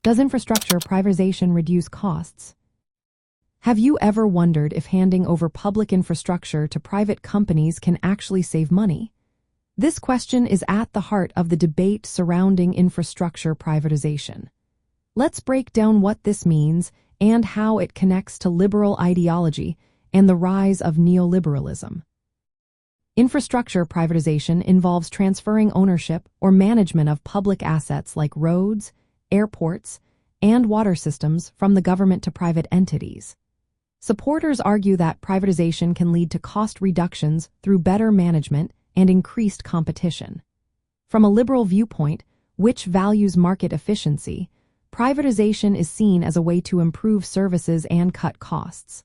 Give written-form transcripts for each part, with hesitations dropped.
Does infrastructure privatization reduce costs? Have you ever wondered if handing over public infrastructure to private companies can actually save money? This question is at the heart of the debate surrounding infrastructure privatization. Let's break down what this means and how it connects to liberal ideology and the rise of neoliberalism. Infrastructure privatization involves transferring ownership or management of public assets like roads, airports, and water systems from the government to private entities. Supporters argue that privatization can lead to cost reductions through better management and increased competition. From a liberal viewpoint, which values market efficiency, privatization is seen as a way to improve services and cut costs.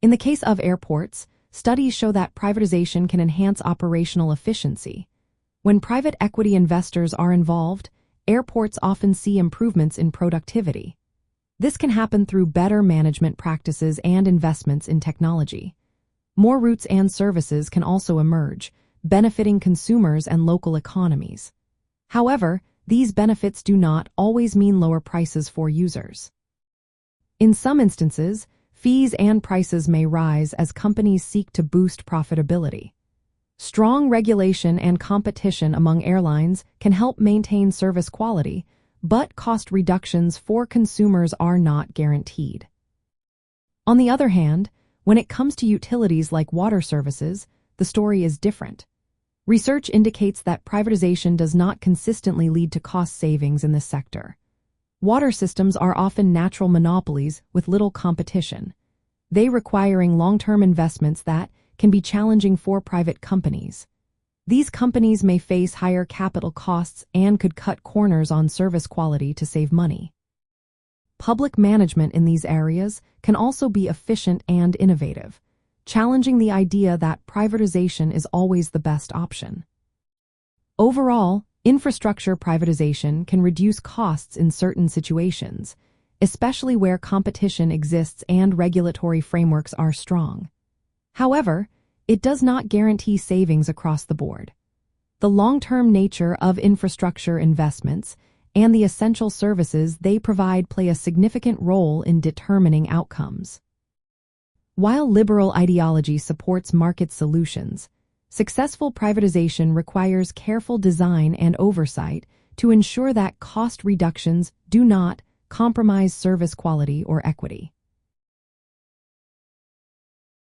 In the case of airports, studies show that privatization can enhance operational efficiency. When private equity investors are involved, airports often see improvements in productivity. This can happen through better management practices and investments in technology. More routes and services can also emerge, benefiting consumers and local economies. However, these benefits do not always mean lower prices for users. In some instances, fees and prices may rise as companies seek to boost profitability. Strong regulation and competition among airlines can help maintain service quality, but cost reductions for consumers are not guaranteed. On the other hand, when it comes to utilities like water services, the story is different. Research indicates that privatization does not consistently lead to cost savings in this sector. Water systems are often natural monopolies with little competition, they requiring long-term investments that can be challenging for private companies. These companies may face higher capital costs and could cut corners on service quality to save money. Public management in these areas can also be efficient and innovative, challenging the idea that privatization is always the best option. Overall, infrastructure privatization can reduce costs in certain situations, especially where competition exists and regulatory frameworks are strong. However, it does not guarantee savings across the board. The long-term nature of infrastructure investments and the essential services they provide play a significant role in determining outcomes. While liberal ideology supports market solutions, successful privatization requires careful design and oversight to ensure that cost reductions do not compromise service quality or equity.